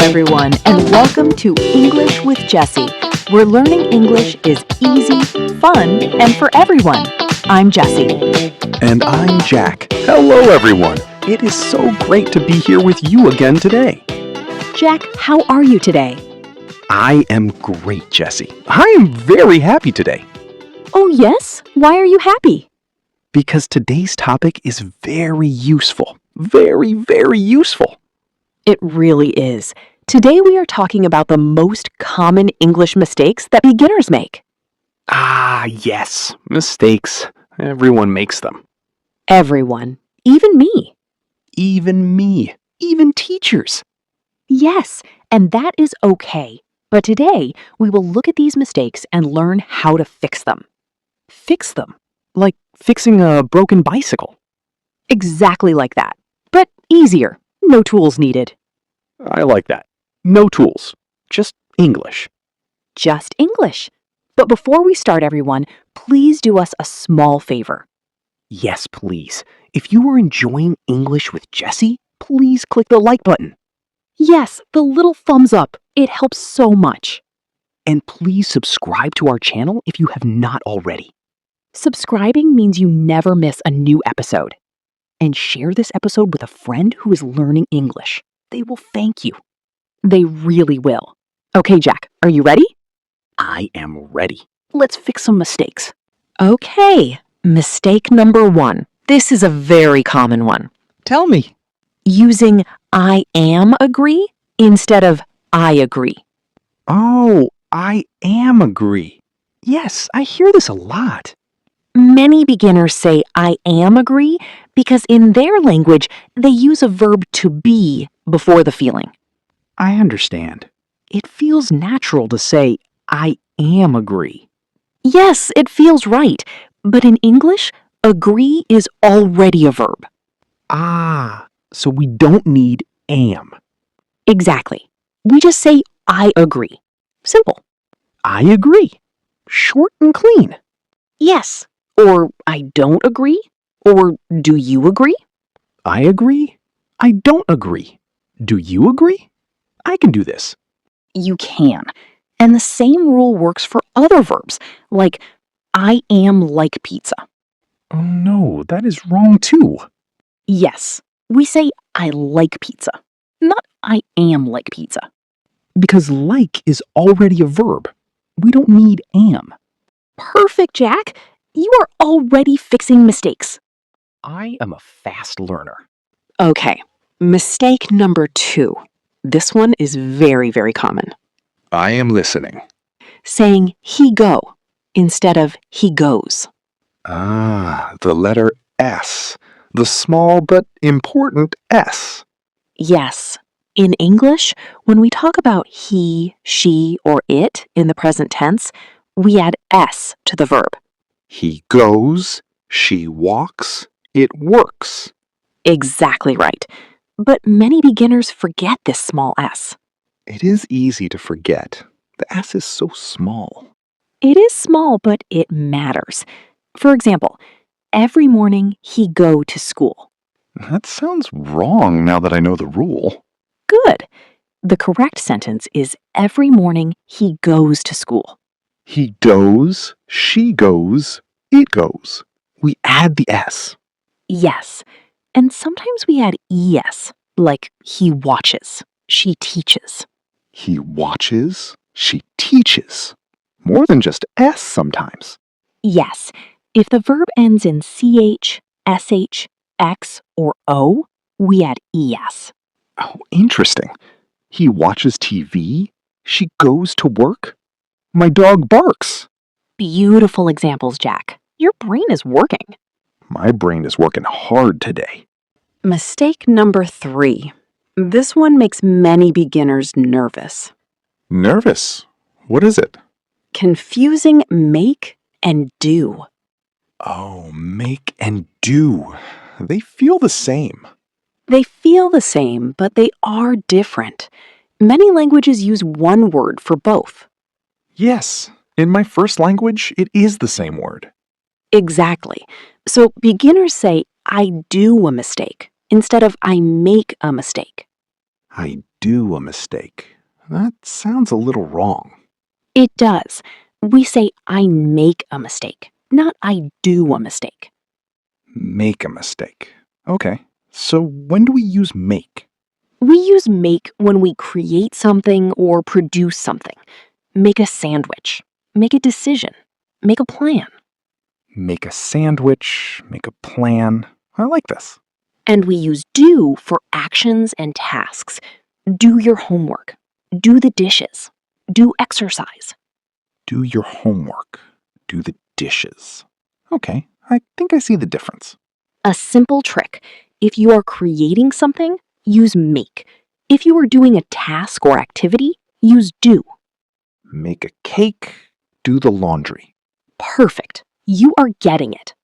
everyone, and welcome to English with Jessy, where learning English is easy, fun, and for everyone. I'm Jessy. And I'm Jack. Hello, everyone. It is so great to be here with you again today. Jack, how are you today? I am great, Jessy. I am very happy today Oh, yes? Why are you happy? because today's topic is very useful. Very, very useful. It really is. Today we are talking about the most common English mistakes that beginners make. Ah, yes. Mistakes. Everyone makes them. Everyone, even me. Even me. Even teachers. Yes, and that is okay. But today, we will look at these mistakes and learn how to fix them. Fix them. Like fixing a broken bicycle. Exactly like that. But easier. No tools needed. I like that. No tools. Just English. Just English. But before we start, everyone, please do us a small favor. Yes, please. If you are enjoying English with Jessy, please click the like button. Yes, the little thumbs up. It helps so much. And please subscribe to our channel if you have not already. Subscribing means you never miss a new episode. And share this episode with a friend who is learning English. They will thank you. They really will. Okay, Jack, are you ready? I am ready. Let's fix some mistakes. Okay, mistake number 1. This is a very common one. Tell me. Using I am agree instead of I agree. Oh, I am agree. Yes, I hear this a lot. Many beginners say I am agree because in their language, they use a verb to be before the feeling. I understand. It feels natural to say I am agree. Yes, it feels right, but in English, agree is already a verb. Ah, so we don't need am. Exactly. We just say I agree. Simple. I agree. Short and clean. Yes. Or I don't agree. Or do you agree? I agree. I don't agree. Do you agree? I can do this. You can. And the same rule works for other verbs, like I am like pizza. Oh no, that is wrong too. Yes, we say I like pizza, not I am like pizza. Because like is already a verb. We don't need am. Perfect, Jack. You are already fixing mistakes. I am a fast learner. Okay, mistake number 2. This one is very, very common. I am listening. Saying he go instead of he goes. Ah, the letter S. The small but important S. Yes, in English, when we talk about he, she, or it in the present tense, we add S to the verb. He goes, she walks, it works. Exactly right. But many beginners forget this small s. It is easy to forget. The S is so small. It is small, but it matters. For example, every morning he go to school. That sounds wrong now that I know the rule. Good. The correct sentence is every morning he goes to school. He does, she goes, it goes. We add the S. Yes. And sometimes we add es, like he watches, she teaches. He watches, she teaches. More than just S sometimes. Yes. If the verb ends in ch, sh, x, or o, we add es. Oh, interesting. He watches TV, she goes to work. My dog barks. Beautiful examples, Jack. Your brain is working. My brain is working hard today. Mistake number 3. This one makes many beginners nervous. Nervous? What is it? Confusing make and do. Oh, make and do. They feel the same. They feel the same, but they are different. Many languages use one word for both. Yes, in my first language, it is the same word. Exactly. So beginners say, I do a mistake, instead of I make a mistake. I do a mistake. That sounds a little wrong. It does. We say I make a mistake, not I do a mistake. Make a mistake. Okay. So when do we use make? We use make when we create something or produce something. Make a sandwich. Make a decision. Make a plan. Make a sandwich, make a plan. I like this. And we use do for actions and tasks. Do your homework. Do the dishes. Do exercise. Do your homework. Do the dishes. Okay, I think I see the difference. A simple trick. If you are creating something, use make. If you are doing a task or activity, use do. Make a cake, do the laundry. Perfect. You are getting it.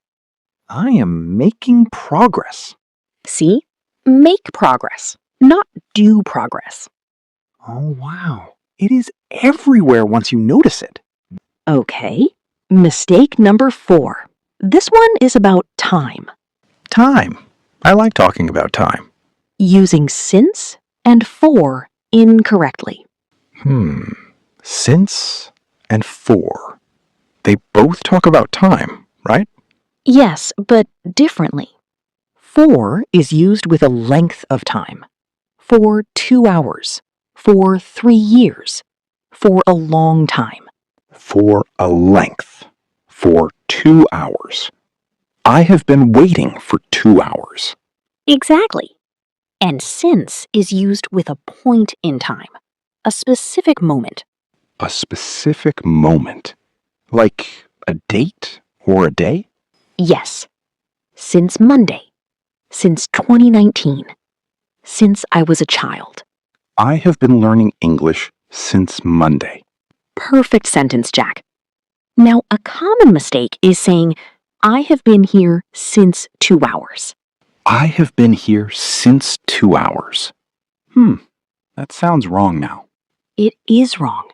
I am making progress. See? Make progress, not do progress. Oh, wow. It is everywhere once you notice it. Okay. Mistake number 4. This one is about time. Time. I like talking about time. Using since and for incorrectly. Since and for. They both talk about time, right? Yes, but differently. For is used with a length of time. For 2 hours. For 3 years. For a long time. For a length. For 2 hours. I have been waiting for 2 hours. Exactly. And since is used with a point in time. A specific moment. A specific moment. Like a date or a day? Yes. Since Monday. Since 2019. Since I was a child. I have been learning English since Monday. Perfect sentence, Jack. Now, a common mistake is saying, I have been here since 2 hours. I have been here since 2 hours. That sounds wrong now. It is wrong.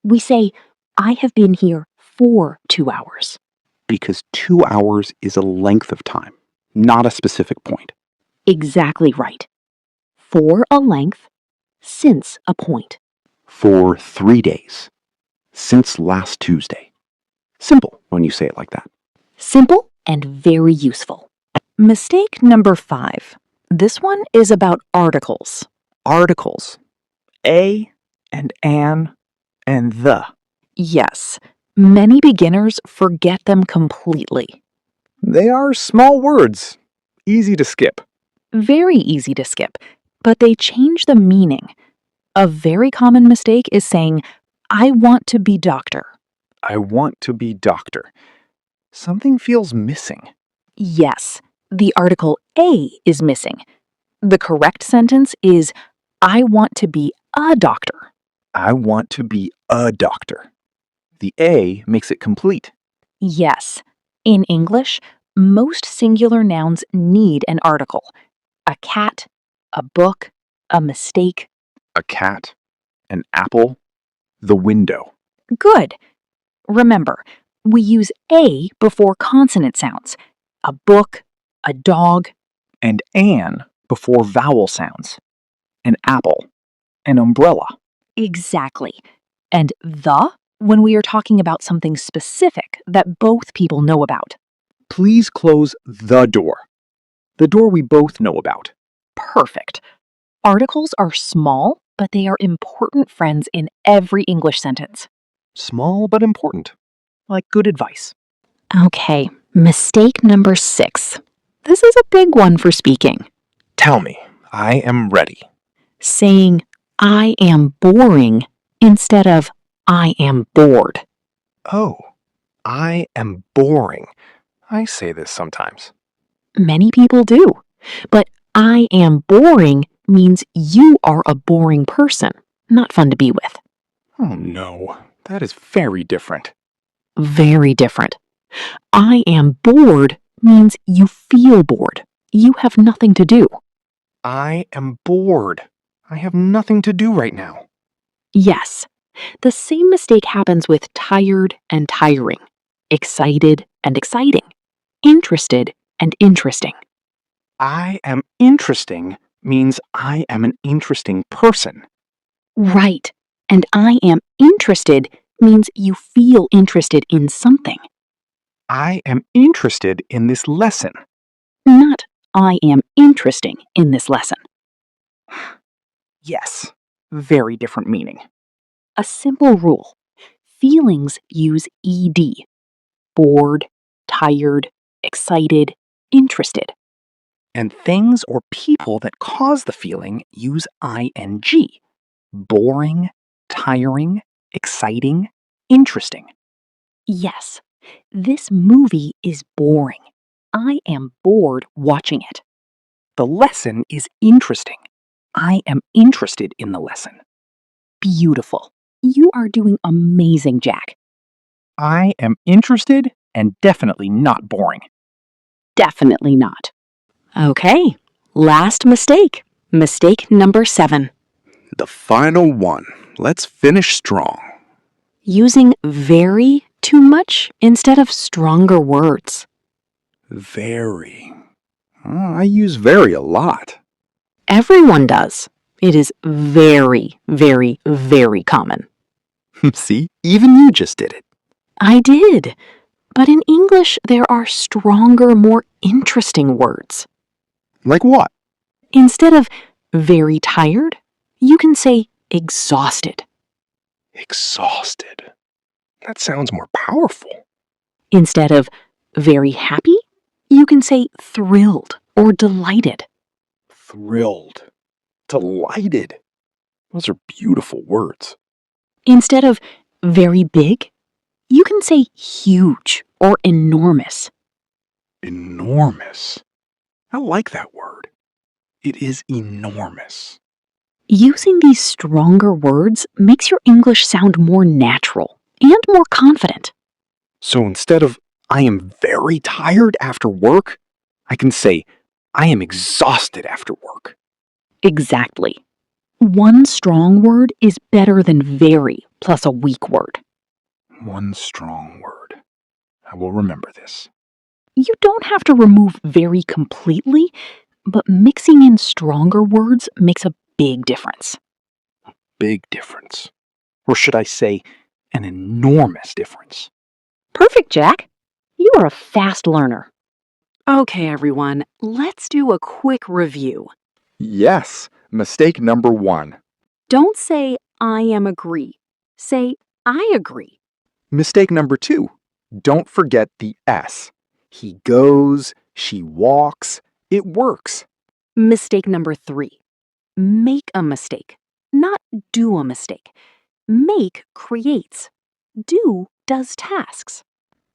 We say, I have been here for 2 hours. Because 2 hours is a length of time, not a specific point. Exactly right. For a length, since a point. For 3 days. Since last Tuesday. Simple when you say it like that. Simple and very useful. Mistake number 5. This one is about articles. Articles. A and an and the. Yes, many beginners forget them completely. They are small words, easy to skip. Very easy to skip, but they change the meaning. A very common mistake is saying, I want to be doctor. I want to be doctor. Something feels missing. Yes, the article a is missing. The correct sentence is, I want to be a doctor. I want to be a doctor. The A makes it complete. Yes, in English, most singular nouns need an article. A cat, a book, a mistake. A cat, an apple, the window. Good. Remember, we use a before consonant sounds. A book, a dog. And an before vowel sounds. An apple, an umbrella. Exactly. And the when we are talking about something specific that both people know about. Please close the door. The door we both know about. Perfect. Articles are small, but they are important friends in every English sentence. Small but important. Like good advice. Okay, mistake number 6. This is a big one for speaking. Tell me, I am ready. Saying, I am boring instead of I am bored. Oh, I am boring. I say this sometimes. Many people do. But I am boring means you are a boring person, not fun to be with. Oh no, that is very different. Very different. I am bored means you feel bored. You have nothing to do. I am bored. I have nothing to do right now. Yes, the same mistake happens with tired and tiring, excited and exciting, interested and interesting. I am interesting means I am an interesting person. Right. And I am interested means you feel interested in something. I am interested in this lesson. Not I am interesting in this lesson. Yes, very different meaning. A simple rule. Feelings use ed. Bored, tired, excited, interested. And things or people that cause the feeling use ing. Boring, tiring, exciting, interesting. Yes, this movie is boring. I am bored watching it. The lesson is interesting. I am interested in the lesson. Beautiful. You are doing amazing, Jack. I am interested and definitely not boring. Definitely not. Okay, last mistake. Mistake number 7. The final one. Let's finish strong. Using very too much instead of stronger words. Very. I use very a lot. Everyone does. It is very, very, very common. See, even you just did it. I did. But in English, there are stronger, more interesting words. Like what? Instead of very tired, you can say exhausted. Exhausted. That sounds more powerful. Instead of very happy, you can say thrilled or delighted. Thrilled. Delighted. Those are beautiful words. Instead of very big, you can say huge or enormous. Enormous. I like that word. It is enormous. Using these stronger words makes your English sound more natural and more confident. So instead of I am very tired after work, I can say I am exhausted after work. Exactly. One strong word is better than very plus a weak word. One strong word. I will remember this. You don't have to remove very completely, but mixing in stronger words makes a big difference. Big difference. Or should I say, an enormous difference? Perfect, Jack. You are a fast learner. Okay, everyone, let's do a quick review. Yes, mistake number 1. Don't say, I am agree. Say, I agree. Mistake number 2. Don't forget the S. He goes, she walks, it works. Mistake number 3. Make a mistake, not do a mistake. Make creates. Do does tasks.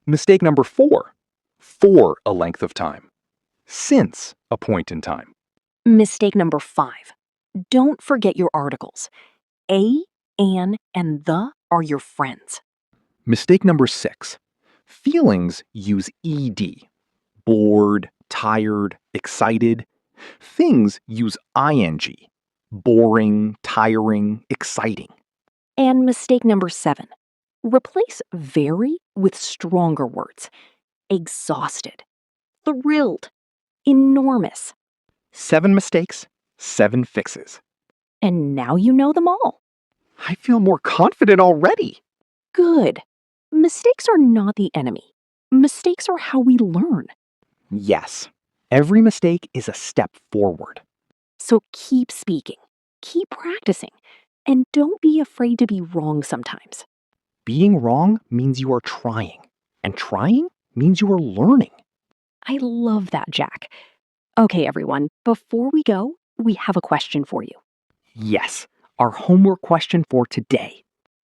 Mistake number 4. For a length of time. Since a point in time. Mistake number 5. Don't forget your articles. A, an, and the are your friends. Mistake number 6. Feelings use ED. Bored, tired, excited. Things use ING. Boring, tiring, exciting. And mistake number 7. Replace very with stronger words. Exhausted, thrilled, enormous. 7 mistakes, 7 fixes. And now you know them all. I feel more confident already. Good. Mistakes are not the enemy. Mistakes are how we learn. Yes, every mistake is a step forward. So keep speaking, keep practicing, and don't be afraid to be wrong sometimes. Being wrong means you are trying, and trying means you are learning. I love that, Jack. Okay, everyone, before we go, we have a question for you. Yes, our homework question for today.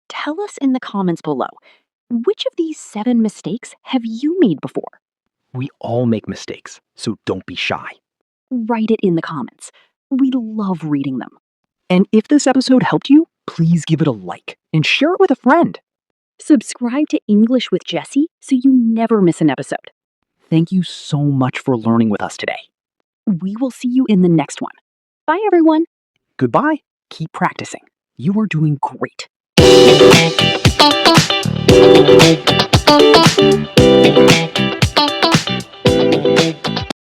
Tell us in the comments below, which of these 7 mistakes have you made before? We all make mistakes, so don't be shy. Write it in the comments. We love reading them. And if this episode helped you, please give it a like and share it with a friend. Subscribe to English with Jessy so you never miss an episode. Thank you so much for learning with us today. We will see you in the next one. Bye, everyone. Goodbye. Keep practicing. You are doing great.